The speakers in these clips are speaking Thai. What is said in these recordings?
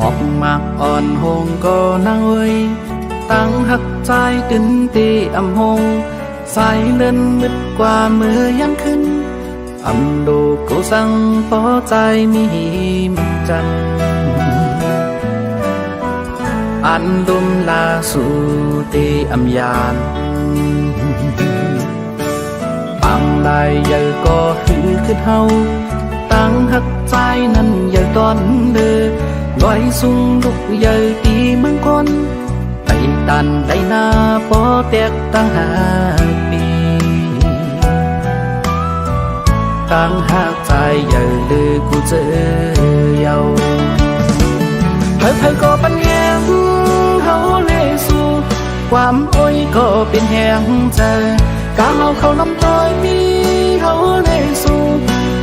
อกมากอ่อนหงก็นางเอ้ยตั้งหักใจตึนตีอำหงสายเล่นมืดกว่าเมื่อยังขึ้นอำดูกูสั่งพอใจมีมันจันอันดุมลาสู่ตีอำยานปังลายใหญ่ก็หือขึ้นเฮาตั้งหักใจนั้นใหญ่ตอนเด้อลอยสูงลุกใหญ่ตีมังคนไปตันได้หน้าปอแตกตั้งหาปีตั้งหักใจใหญ่เลยกูเจอเยาเผยก็ปัญแหงเขาเลสู่ความโอ้ยก็เป็นแหงใจกาเอาเขาน้ำต้อยมีเขาเลสู่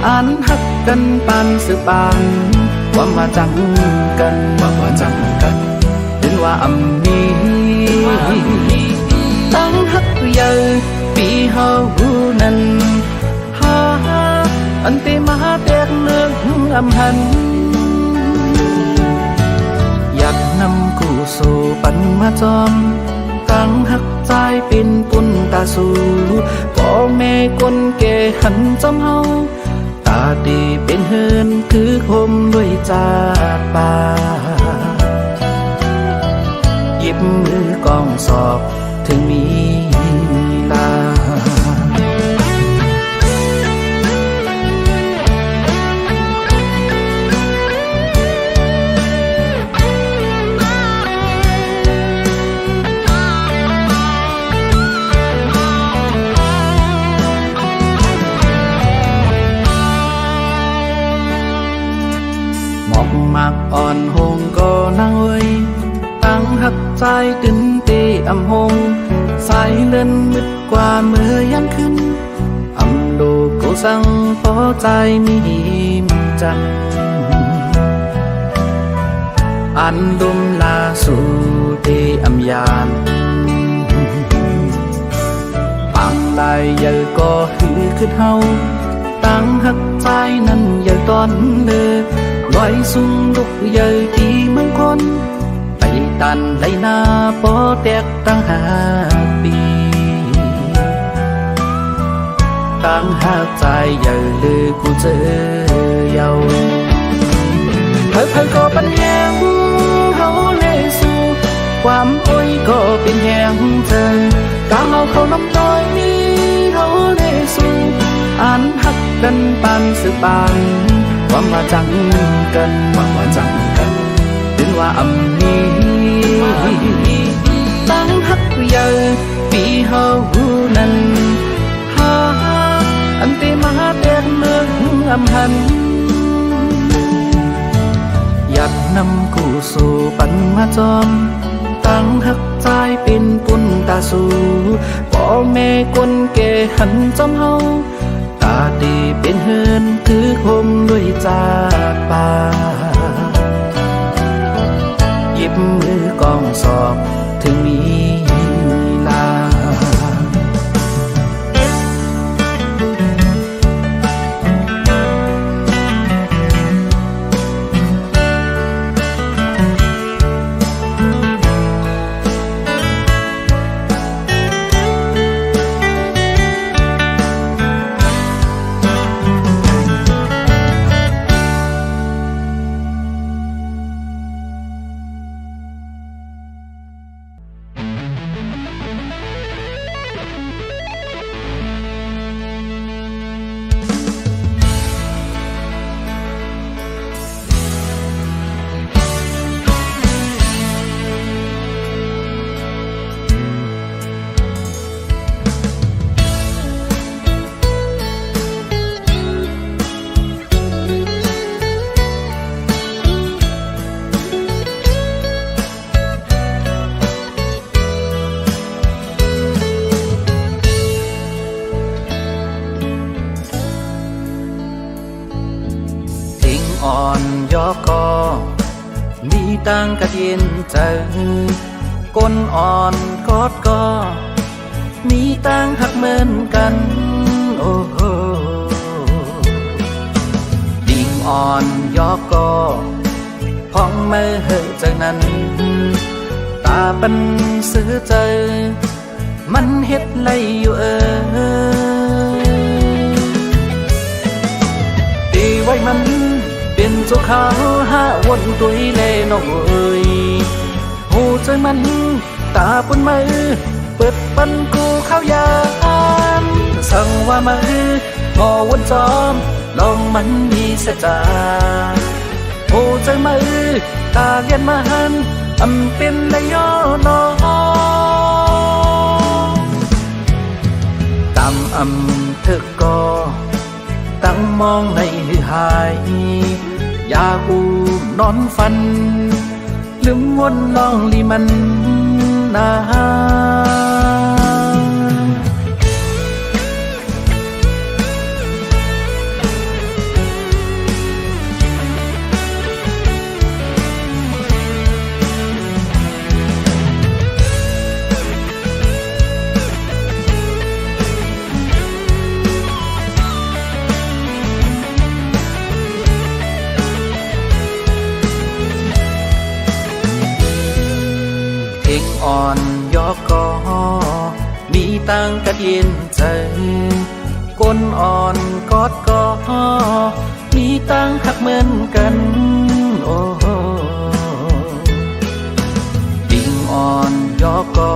อันหักกันปานสืบานว่ามาจังกันเป็นว่าอำมีตั้งหักใหญ่ปีเฮานั้นอันตีมาแตกเลือกอำหันอยากนำกูสู่ปันมาจอมตั้งหักใจเป็นปุ่นตาสู่พ่อแม่คนแก่หันจำเฮาตาดีเป็นเฮือนคือคมด้วยจากป่าหยิบมือกองสอบถึงมีลามากอ่อนหงก็นางเอ้ยตั้งหักใจตึนตีอำหงสายเล่นมืดกว่าเมื่อยังขึ้นอำดูกูสั่งพอใจมีมันจันอันดุมลาสู่ตีอำยานปังลายใหญ่ก็หือขึ้นเฮาตั้งหักใจนั้นใหญ่ตอนเด้อลอยสูงลุกใหญ่ตีมังคนไปตันได้หน้าปอแตกตั้งหาปีตั้งหากใจใหญ่เลยกูเจอเยาเผยก็ปัญแหงเขาเลสู่ความโอ้ยก็เป็นแหงเธอกาเอาเขาน้ำต้อยมีเขาเลสู่อันหักกันปานสืบานว่ามาจังกันเป็นว่าอำมีตั้งหักใหญ่ปีเฮานั้นอันตีมาแตกเมืองอำหันอยากนำกูสู่ปันมาจอมตั้งหักใจเป็นปุ่นตาสู่พ่อแม่คนแก่หันจำเฮาตาดีเป็นเฮือนคือคมด้วยจากป่าหยิบมือกองสอบถึงมีลาอ่อนยอกก็มีตั้งกระเย็นใจก้นอ่อนกอดก็มีตั้งหักเหมือนกันโอ้โหดิ่งอ่อนยอกก็พองมือเหิ นั้นตาปันซื้อเจอมันเฮ็ดไรอยู่ตีไว้มันเป็นเจ้าขาวห้าวนตุยเล่น้องเอ้ยหูใจมันตาปุ่นมือเปิดปันกูเข้ายามสั่งว่ามือหอวนจอมลองมันมีเสจาหูใจมือตาเลียนมาหันอำเป็นระยอนอตามอำเธอก็ตั้งมองในหือหายอยากอูนอนฝันลืมวนลองลีมันนาอ่อนยอกกอมีตังกระเย็นใจก้นอ่อนกอดกอมีตังหักเหมือนกันโอ้ปิ่งอ่อนยอกกอ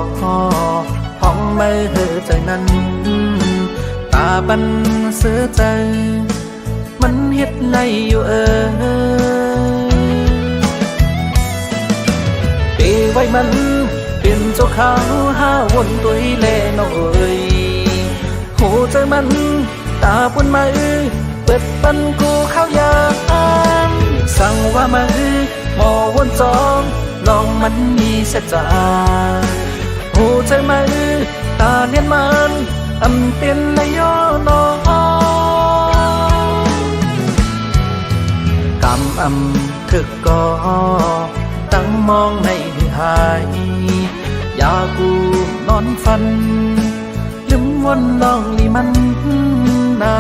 ห้องไม่เหือใจนั้นตาบันเสือใจมันเฮ็ดไรอยู่ปีไว้มันเป็นเจ้าขาวห้าวนตุยเล่น้องเอ้ยหูใจมันตาปุ่นมือเปิดปันกูเข้ายามสั่งว่ามือหมอวนจอมลองมันมีเสจาหูใจมือตาเลียนมันอำเป็นระยอนอกำเธอก็ตั้งมองในหายอยากกูนอนฝันลืมวนลองลีมันนา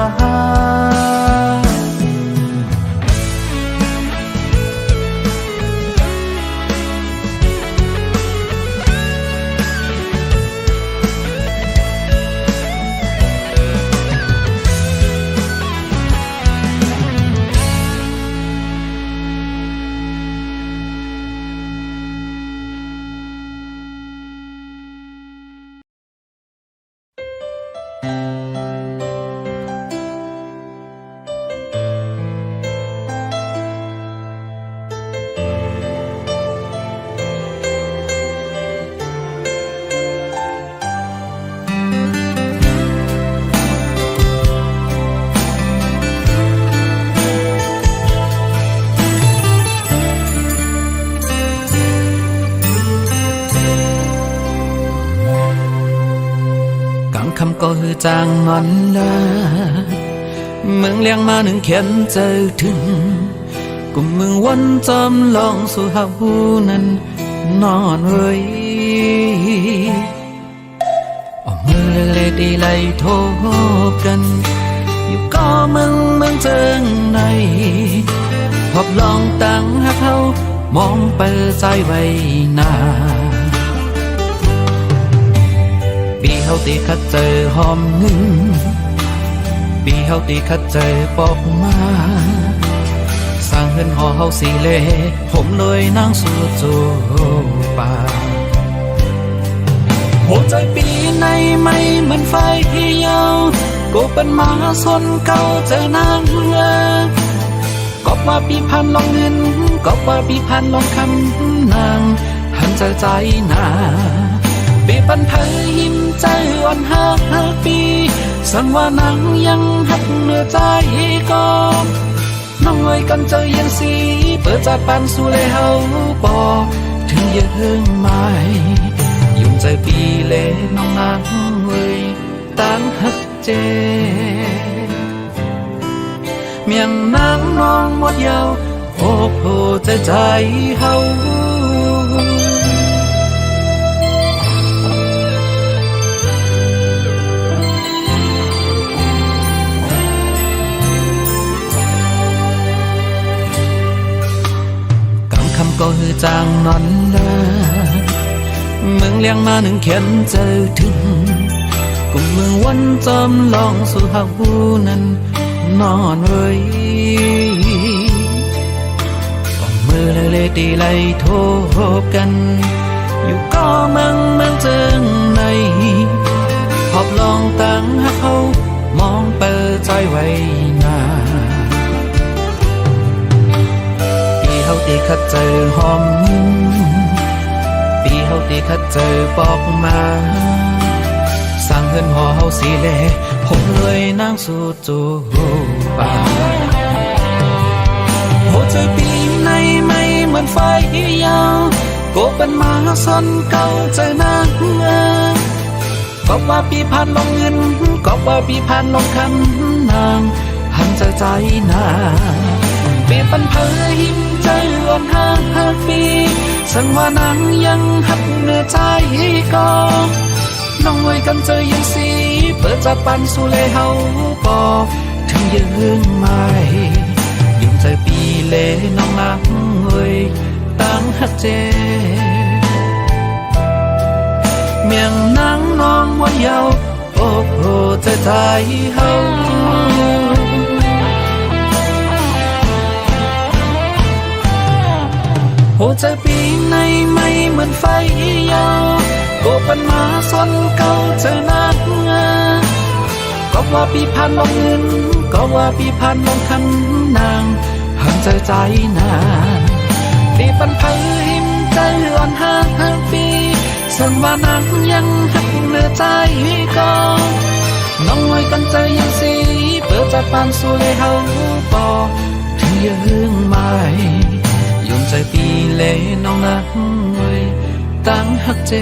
คำก็คือจางงอนละเมืองเลี้ยงมาหนึ่งเขียนเจอถึงกุมมือวันจำลองสู่หาหูนั้นนอนเว้ยออกมือเล็กดีไล่โทบกันอยู่ก็เมืองเจิงในพบลองตั้งหักเขามองไปใจไว้หน้าปีเฮาตีคัดเจอหอมหนึ่งปีเฮาตีคัดเจอปอกมาสร้างเฮือนหอเฮาสีเล่ผมเลยนั่งสู่จูป่าหัวใจปีในไม่เหมือนไฟที่ยาวกูเป็นหมาสนเก่าเจอนางก็ว่าปีพันลองเงินก็ว่าปีพันลองคำนางหันใจหนาปีปันเผยหิมใจอ่อนหักปีสั่งว่านางยังหักเนื้อใจก็น้องเอ้ยกันเจอยังสีเปิดใจปันสู่เลยเฮาปอถึงยังไม่ยุ่งใจปีเล่น้องนางเอ้ยตั้งหักเจเมียงนางน้องหมดยาวโอ้โหใจเฮาก็ หือจางนอนเลิกเมืองเลี้ยงมาหนึ่งเขียนเจอถึงกุมมือวันจอมลองสู่หาหูนั้นนอนเว้ยก็มือเลยตีไล่โทบกันอยู่ก็เมืองเจิงในหอบลองตั้งหักเขามองเปิดใจไว้นาปีเฮาตีคัดเจอหอมปีเฮาตีคัดเจอบอกมาสร้างเฮือนหอเฮาสีเลผมเลยนั่งสู่จูป่าหัวใจปีในไม่เหมือนไฟยาวโกเป็นมาซอนเก่าใจนางก็ว่าปีผ่านลงเงินก็ว่าปีผ่านลงคำนางหันใจนาปีปันเผยหิมใจอ่อนห้าปีสังว่านางยังหักเนื้อใจก็น้องไว้กันเจอยังสีเปิดจับปันสู่เลเฮาปอถึงยืนไม่ยุ่งใจปีเลน้องนางเอ้ยตั้งหักเจเมียงนางน้องวันเยาว์โอ้โหใจเฮาหัวใจปีในไม่เหมือนไฟยาวโกปันมาซ้อนเก่าเจอหน้าก็ว่าปีผ่านลงเงินก็ว่าปีผ่านลงคำนางหันใจนาปีปันเผยหิมใจอ่อนห้าปีสันว่านางยังหักเนื้อใจก็น้องไว้กันใจยังสีเปิดจับปานสู่เลยเฮาปอถึงยืนไม่ยุ่งใจปีเลน้องนางเอ้ยตั้งหักเจ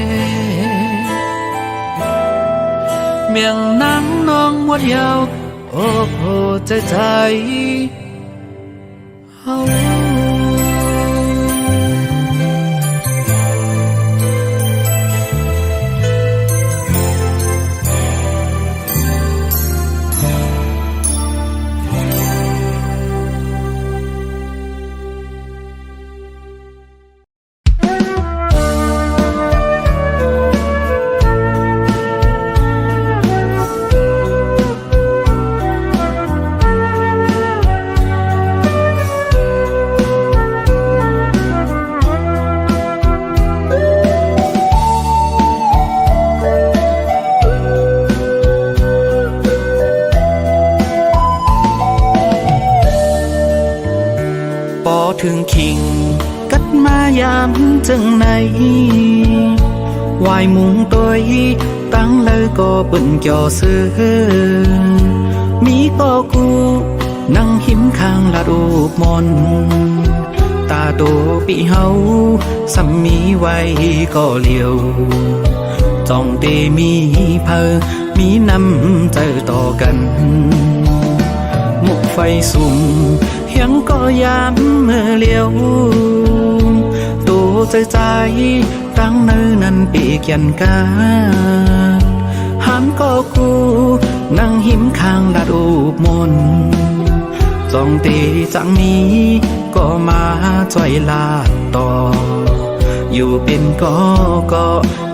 เมียงนางน้องวัดยาวโอ้โหใจเฮาถึงคิงกัดมายามจังไหนวายมุงตัวตั้งเลยก็ปุ่นจ่อเสือมีก็กูนั่งหิมข้างละรูปมนตาโตปีเฮาสัมมีไว้ก็เลียวจ้องเตมีเพอมีน้ำใจต่อกันมุกไฟสุ่มยังก็ยามเมื่อเลี้ยวตัวใจตั้งเนื้อนั้นปีกยันกาหันก็กูนั่งหิมข้างละรูปมนจ้องตีจังนี้ก็มาจ่อยลาดต่ออยู่เป็นก็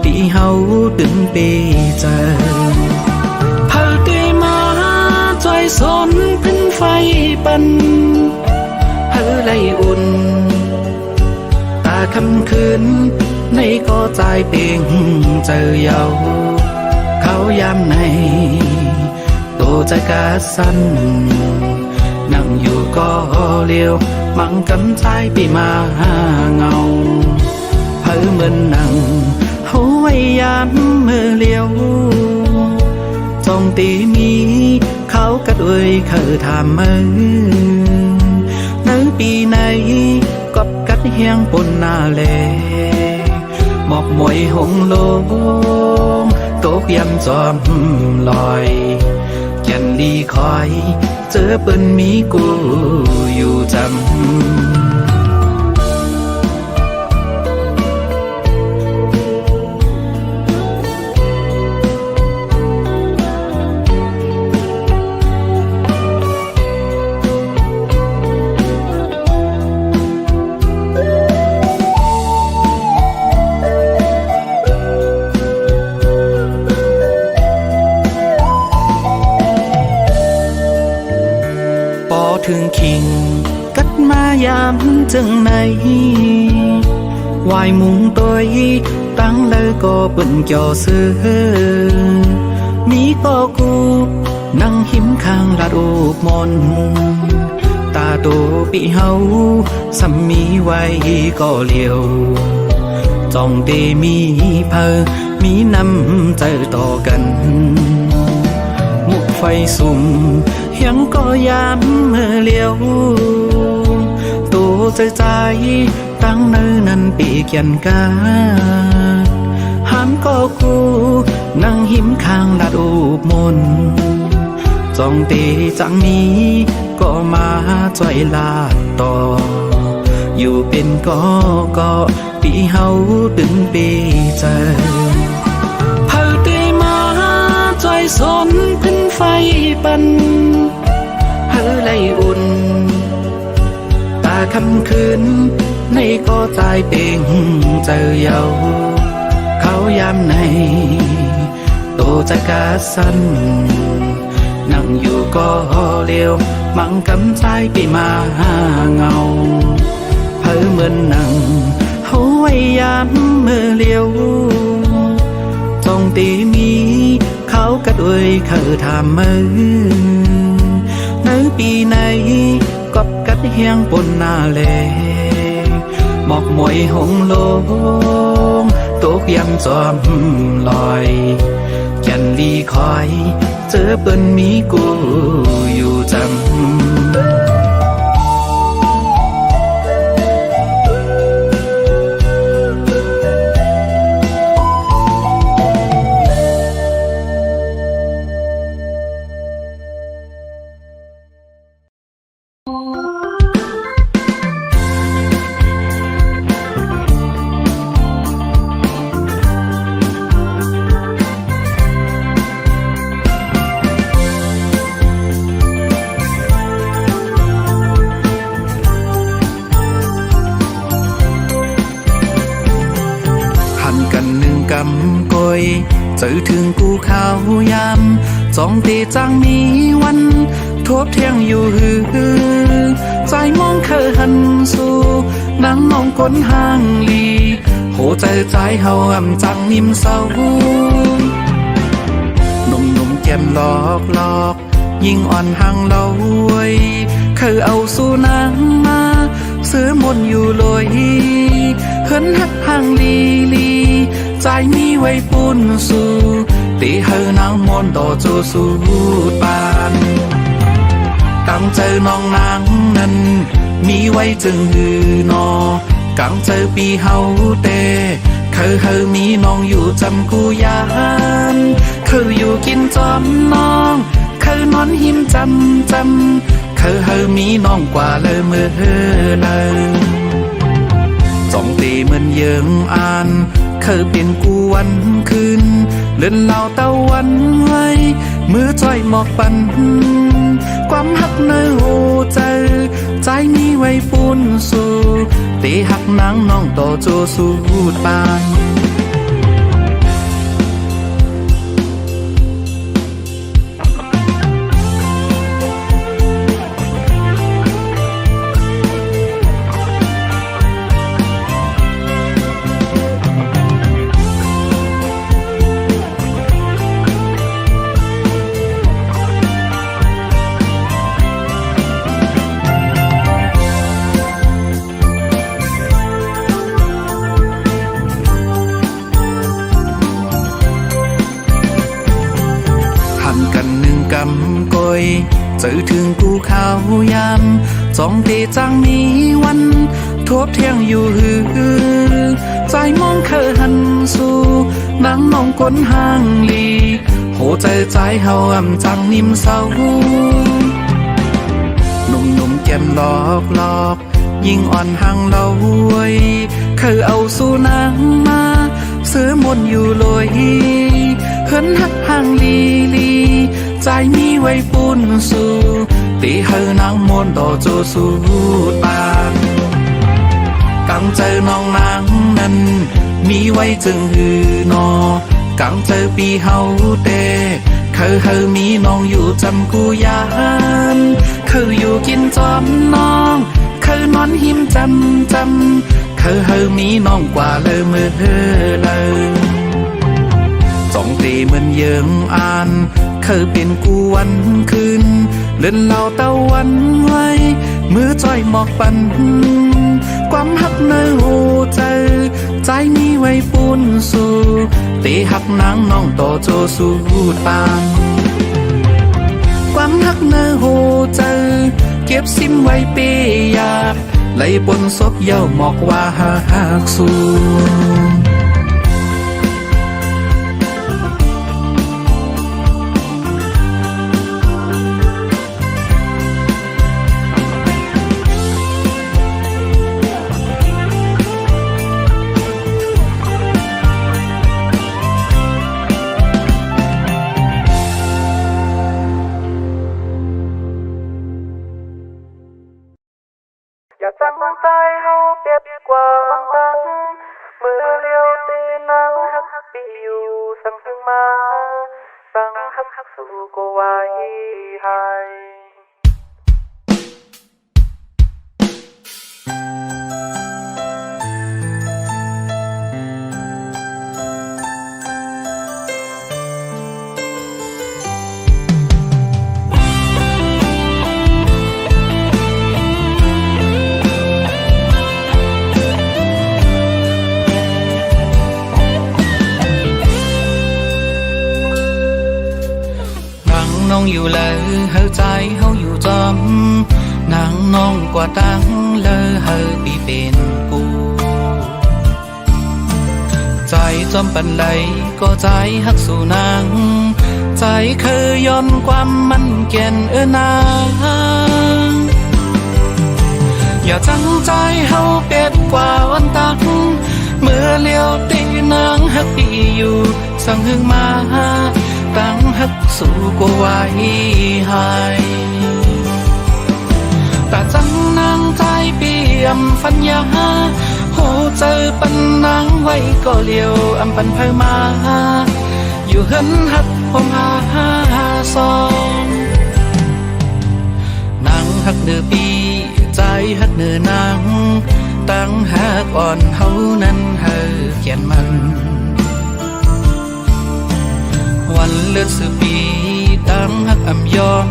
ปีเฮาตึงปีเจอเผาตีมาจ่อยสนเป็นไฟปันเฮาไล่อุ่นตาคำคืนในก็ใจเป่งเจอเยาเขายามในโตใจกาสั้นนั่งอยู่ก็เลี้ยวมังกำใจปีมาเงาเพิ่เหมือนนั่งเขาไว้ยามเมื่อเลี้ยวจงตีมีเขากัดเอ้ยเขาทำมือในปีไหนกับกัดเฮียงปนนาแลหมอกมวยหงโลงตกยำจอมลอยแก่นดีคอยเจอเปิ้นมีกูอยู่จำ ปอถึงคิงกัดมายามจึงไหนวายมุงตัวตั้งแล้วก็เปิ่นจ่อเสือมีก็กูนั่งหิมข้างลาดโอกมนตาโตปีเฮาสัมมีไว้ก็เลียวจ้องเตมีเพอมีน้ำใจต่อกันมุกไฟสุ่มยังก็ยามเมื่อเลียวตัวใจตั้งเนื้อนั้นปีกยันกาห้ามก็กูนั่งหิมข้างลาดอุบมนจ้องเตจังมีก็มาจ่อยลาดต่ออยู่เป็นก็ปีเฮาตึงปีเจอเผาเตมาจ่อยสนเป็นไฟปันเฮาไล่อุ่นตาคำคืนในก็ใจเป่งเจอเยาเขายามในโตจะกาสันนั่งอยู่ก็เลี้ยวมังกำใจไปมาเงาเพ้อเหมือนนั่งเขาไว้ยามเมื่อเลี้ยวจ้องตีมีเขากระด้วยเขาทำมือในปีไหนก็กัดเฮียงปนหน้าแลหมอกมวยหงลงตกยำจอมลอยแก่นลีคอยเจอเปิ้นมีกูอยู่จำกอยเจอถึงกูข้าวยามจ้องตีจังมีวันทบเที่ยงอยู่หือใจมองเคยหันสู่นั่งมองก้นห้างลีโหใจเฮาอำจังนิ่มเศร้าหนุ่มแก้มหลอกยิ่งอ่อนห่างเล่าไว้เคยเอาสู่นางมาซื้อมนอยู่ลอยเฮินหักห่างลีใจมีไว้ปุ่นสู่ตีเฮานางมนต่อโจสู่ปานตั้งใจน้องนางนั้นมีไว้จึงหือนอกังเจอปีเฮาเตเคยมีน้องอยู่จำกูยานเคยอยู่กินจอมน้องเคยนอนหิมจำเคยมีน้องกว่าเลยเมื่อเลยจ้องตีเหมือนเยิงอ่านเคยเป็นกูวันคืนเลื่อนเหล่าตะวันไว้มือจ้อยหมอกปันความหักเนื้อหูใจมีไว้ปุ่นสู่ตีหักนางน้องต่อโจสู่ปานกอยเจอถึงกูข้าวยามจ้องเตจังมีวันทบเที่ยงอยู่หือใจมองเคยหันสู่นั่งมองก้นห้างลีโหใจเฮาอำจังนิ่มเศร้าหนุ่มแก้มหลอกยิ่งอ่อนห่างเล่าไว้เคยเอาสู่นางมาซื้อมนอยู่ลอยเฮินหักห่างลีใจมีไว้ปุ่นสู่ตีเฮานางมนต่อโจสู่ปานกังเจอน้องนางนั้นมีไว้จึงหือนอกังเจอปีเฮาเตเคยมีน้องอยู่จำกูยานเคยอยู่ กินจอมน้องเคยนอนหิมจำเคยเฮอมีน้องกว่าเลยมือเลยสองตีเหมือนเยิงอ่านเคยเป็นกูวันคืนเล่นเหล่าตะวันไว้มือจ้อยหมอกปันความหักเนื้อหูใจใจมีไว้ปูนสู่ตีหักนางน้องต่อโจสู่ตามความหักเนื้อหูใจเก็บซิมไว้เปียกไหลบนศพเย้าหมอกว่าหักสู่อย่าจังใจเฮาเปรียบกว่าอันตังเมื่อเลี้ยวตีนางหักปีอยู่สั่งถึงมาสั่งหักสู่ก็ไว้ให้น้องอยู่เลยเฮาใจเฮาอยู่จอมนางน้องกว่าตั้งเลยเฮาปีเป็นกูใจจอมปันใดก็ใจฮักสู่นางใจเคยย้อนความมันเก่นนางอย่าจังใจเฮาเป็ดกว่าวันตักเมื่อเลี้ยวตีนางฮักปีอยู่สั่งหึงมาตั้งหักสู่ก็ไว้ให้แต่จังนางใจเปี่ยมฟัญญาโหเจอปันนางไว้ก็เลี้ยวอำปันเพอมาอยู่เหินหักผมหาซองนางหักเนื้อปีใจหักเนื้อนางตั้งหักอ่อนเฮานั้นเฮอเขียนมันวันเลือดสืบปีตั้งหักอ่ำยอม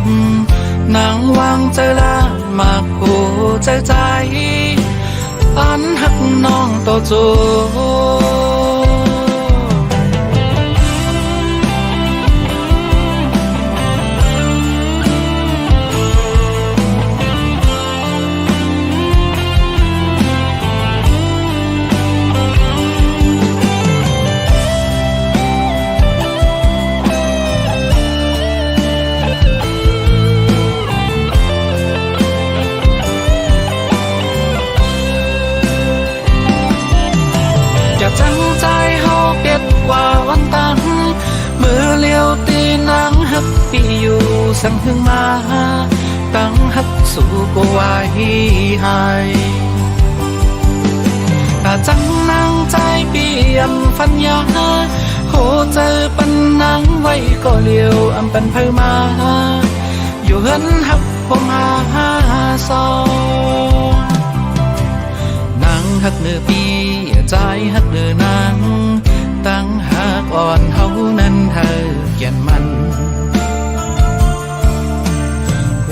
นางวางใจละมากโหใจอันหักน้องต่อโจจังใจเฮาเปียดกว่าวันตังเมื่อเลี้ยวตีนางหักปีอยู่สั่งหึงมาตั้งหักสู่ก็ไว้ให้แต่จังนางใจเปี่ยมฟัญญาโหเจอปันนางไว้ก็เลี้ยวอำปันเพอมาอยู่เหินหักผมหาซองนางหักเนื้อปีใจหักเนื้อนางตั้งหักอ่อนเฮานั้นเธอเขียนมัน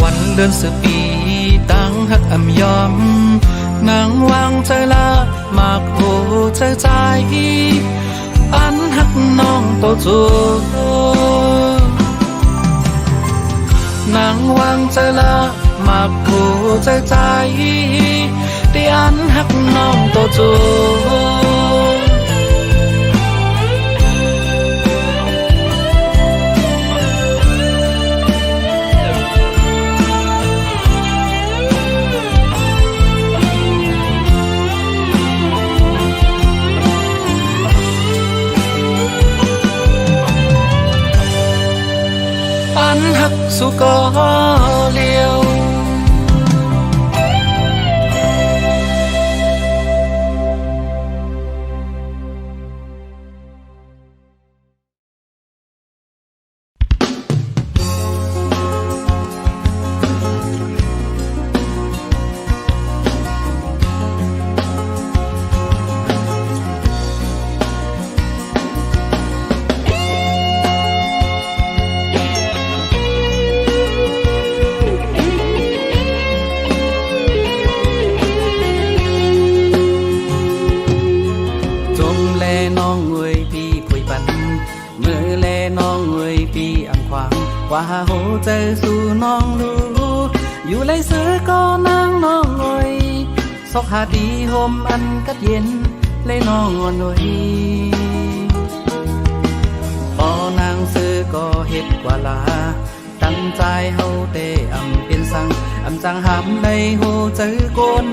วันเดือนสืบปีตั้งหักอ่ำยอมนางวางใจละมากโหใจอันหักน้องโตจูนางวางใจละมากโหใจที่อันหักน้องโตจู สุก็เลี้ยว ว่าโหเจอสู่น้องดูอยู่ไรเสือก็นางน้องงอยซอกหาดีโฮมอันกัดเย็นเลยน้องงอนหน่อยพอนางเสือก็เฮ็ดกว่าลาตั้งใจเฮาเตอำเป็นสังอำจังหามในโหเจอกน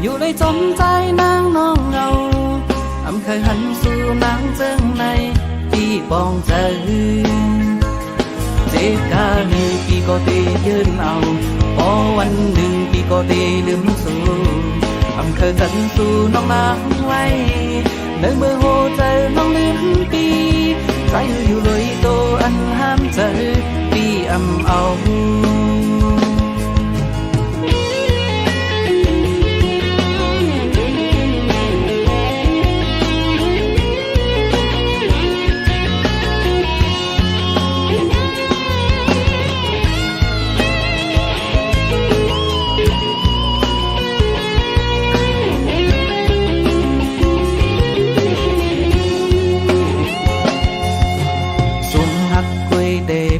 อยู่เลยจมใจนางน้องเงาอำเคยหันสู่นางเจิงในที่ปองเจอเจ็บกาหนึ่งปีก็ตียืนเอาพอวันหนึ่งปีก็ตีลืมสู่อำเคยหันสู่น้องนางไว้ในเมื่อโหเจอน้องลืมปีใจอยู่เลยโตอันห้ามเจอปีอำเอา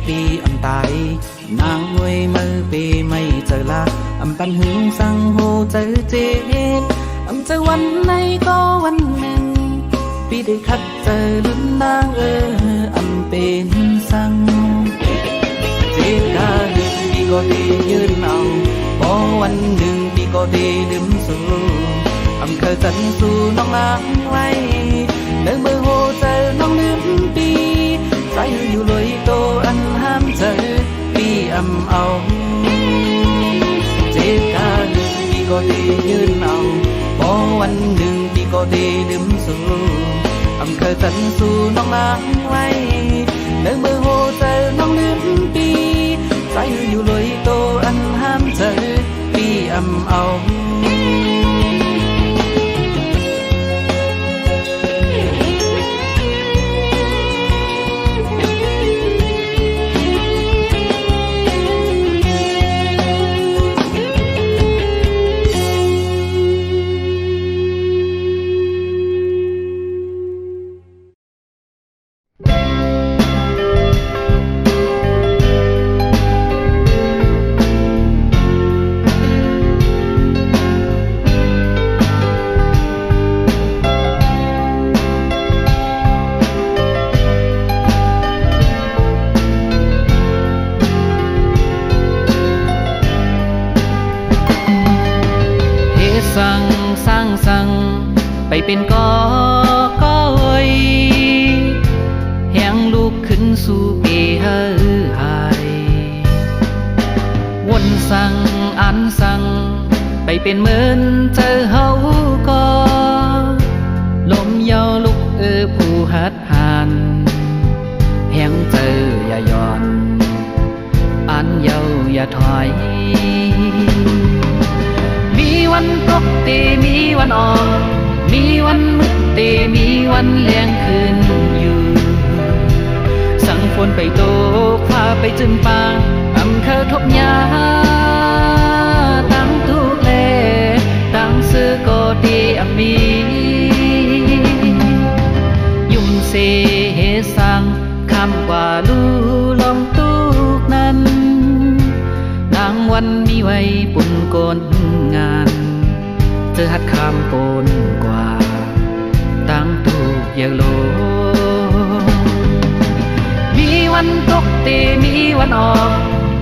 ปีอำตายนางงวยมือปีไม่เจอละอำปันหึงสังโหเจอเจ็บอำเจอวันไหนก็วันหนึ่งปีได้คัดเจอลุ้นนางอำเป็นสังเจ็บกาหนึ่งปีก็ดียืนเอาพอวันหนึ่งปีก็ดีลืมสู่อำเคยจันสู่น้องนางไว้เดินมือโหเจอน้องลืมปีใจอยู่เลยโตอันห้ามเจอปีอำเอาเจ็บกาหนึ่งปีก็ดียืนเอาพอวันหนึ่งปีก็ดีลืมสู่อำเคยจันสู่น้องนางไว้เดินมือโหเจอน้องลืมปีใจอยู่เลยโตอันห้ามเจอปีอำเอาสั่งไปเป็นก็ยแหงลูกขึ้นสู่เปหายวนสั่งอันสั่งไปเป็นเหมือนเจอเฮาก็ลมเยาลุกผู้หัดหันแหงเจออย่าย่อนอันเยาอย่าถอยมีวันตกตีมีวันออกมีวันมืดตีมีวันแรงขึ้นอยู่สั่งฝนไปโตพาไปจนปางอำเคอทบยาตั้งทุกเลตั้งซื้อก็ดีมียุ่มเสเหสั่งคำว่าลูลองตุกนั้นนางวันมีไว้ปุ่นโกนงานเจอหัดคำปนกว่าตั้งถูกอย่างโลมีวันตกเตมีวันออก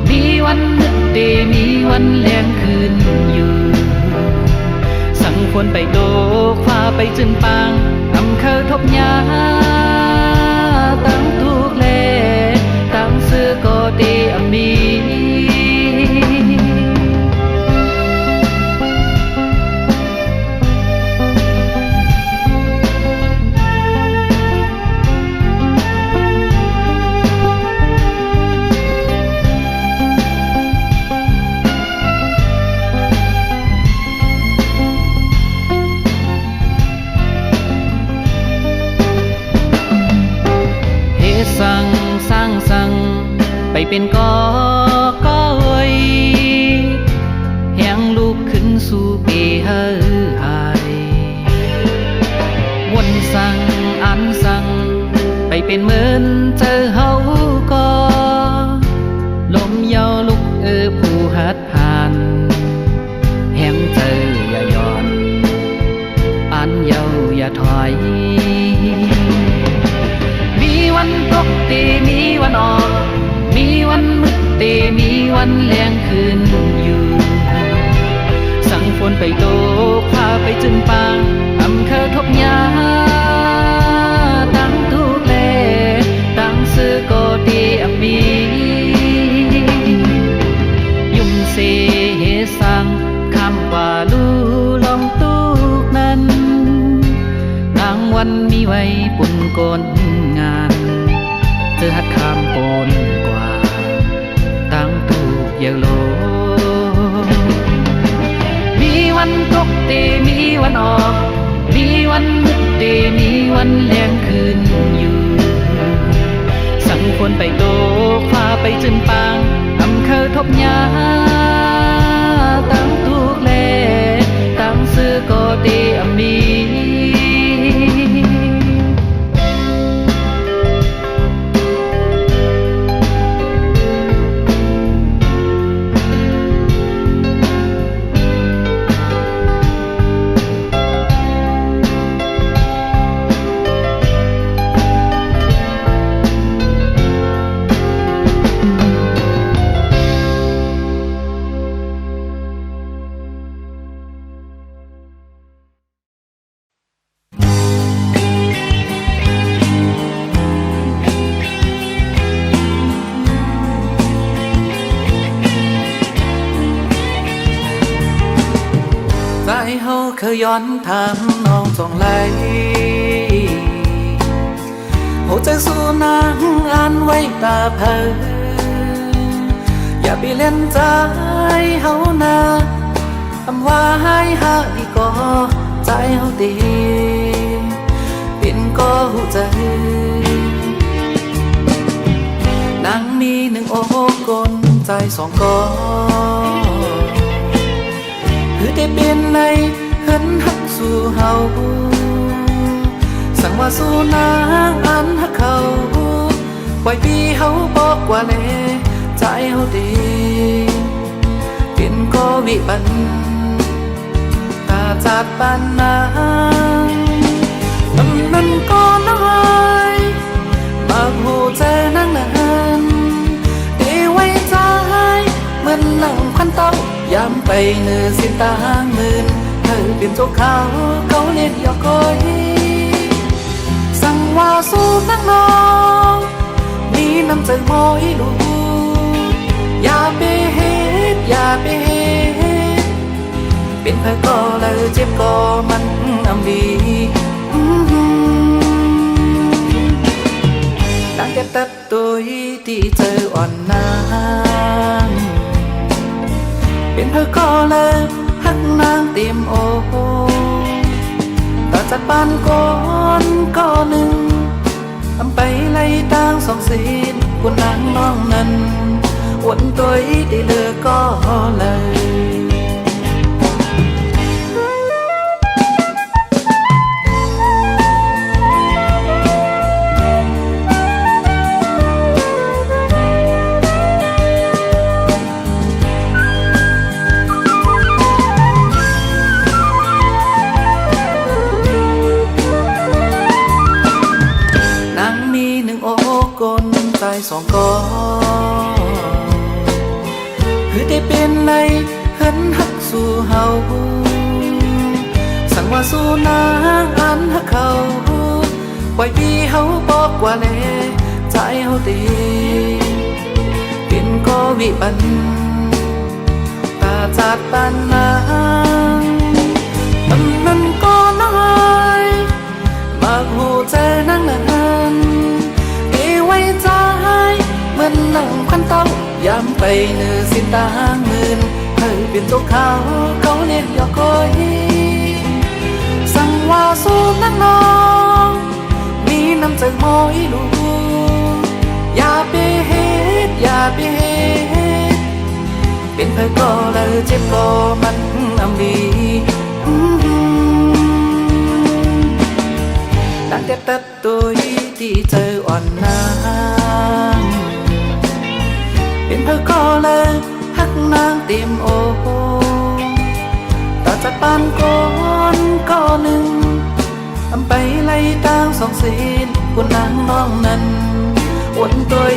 มีวันนึกเตมีวันแรงขึ้นอยู่สั่งฝนไปโตฟ้าไปจนปางอำเคอทบยาตั้งถูกเลตั้งซื้อก็ดีมีสั่งไปเป็นก็ยแหงลูกขึ้นสู่เปหายวนสั่งอันสั่งไปเป็นเหมือนเจอเฮาก็ ว่าลูลองตูกนั้นนางวันมีไว้ปุ่นกลงานเจอหัดคำปนกว่าตั้งตูกเยาโลมีวันตกเตมีวันออกมีวันมืดเตมีวันแรงคืนอยู่สั่งคนไปโตพาไปจนปางอำเคอทบยาตั้งตูกแลตั้งซื้อก็เตอมี เฮาเคยย้อนถามน้องส่องไหลหัวใจสู้นางอ่านไว้ตาเผยอย่าไปเล่นใจเฮานาคำว่าให้หาดีก็ใจเฮาดีเป็นก็หูใจนางมีหนึ่งโอ้กลใจสองก็คือได้เป็นในเห็นหักสู่เฮาสั่งว่าสู่นางอันหักเขาไว้พี่เฮาบอกว่าแลใจเฮาดีเป็นก็วิบันตาจัดปานนางนั้นก็น้อยบางหูใจนางนั้นได้ไว้ใจเหมือนหนังควันเต้ายามไปเนื้อสิ้นตางหมื่นเธอเป็นโจกเขาเล่นหยอกคอยสั่งว่าสู้นักน้องมีน้ำใจมอยลูกอย่าไปเฮ็ดอย่าไปเฮ็ดเป็นเพื่อก็เลยเจ็บก็มันอำดีตั้งแต่ตัดตัวที่เจออ่อนนางเป็นเพื่อก็เลยหักนางเต็มโอต่อจากบ้านก่อนก็หนึ่งทำไปไล่ตางสองศีลกุนนางน้องนั้นวนตัวได้เลือกก็เลยสองก็คือได้เป็นในเห็นหักสู่เฮาสั่งว่าสู่นางอันหักเขาไว้พี่เฮาบอกว่าแลใจเฮาดีเป็นก็วิบันตาจัดปานนางนั้นก็น้อยมากหูใจนางนั้นไว้ใจเหมือนหนังควันเต้ายามไปเนื้อสิ้นตางหมื่นเธอเป็นโจกเขาเล่นหยอกคอยสั่งว่าสู้นักน้องมีน้ำใจมอยลูกอย่าไปเฮ็ดอย่าไปเฮ็ดเป็นเพื่อก็เลยเจ็บก็มันอำดีตั้งแต่ตัดตัวที่เจออ่อนนางเป็นเพื่อก็เลยหักนางเต็มโอต่อจากบ้านก่อนก็หนึ่งทำไปไล่ตางสองศีลกุนนางน้องนั้นวนตัว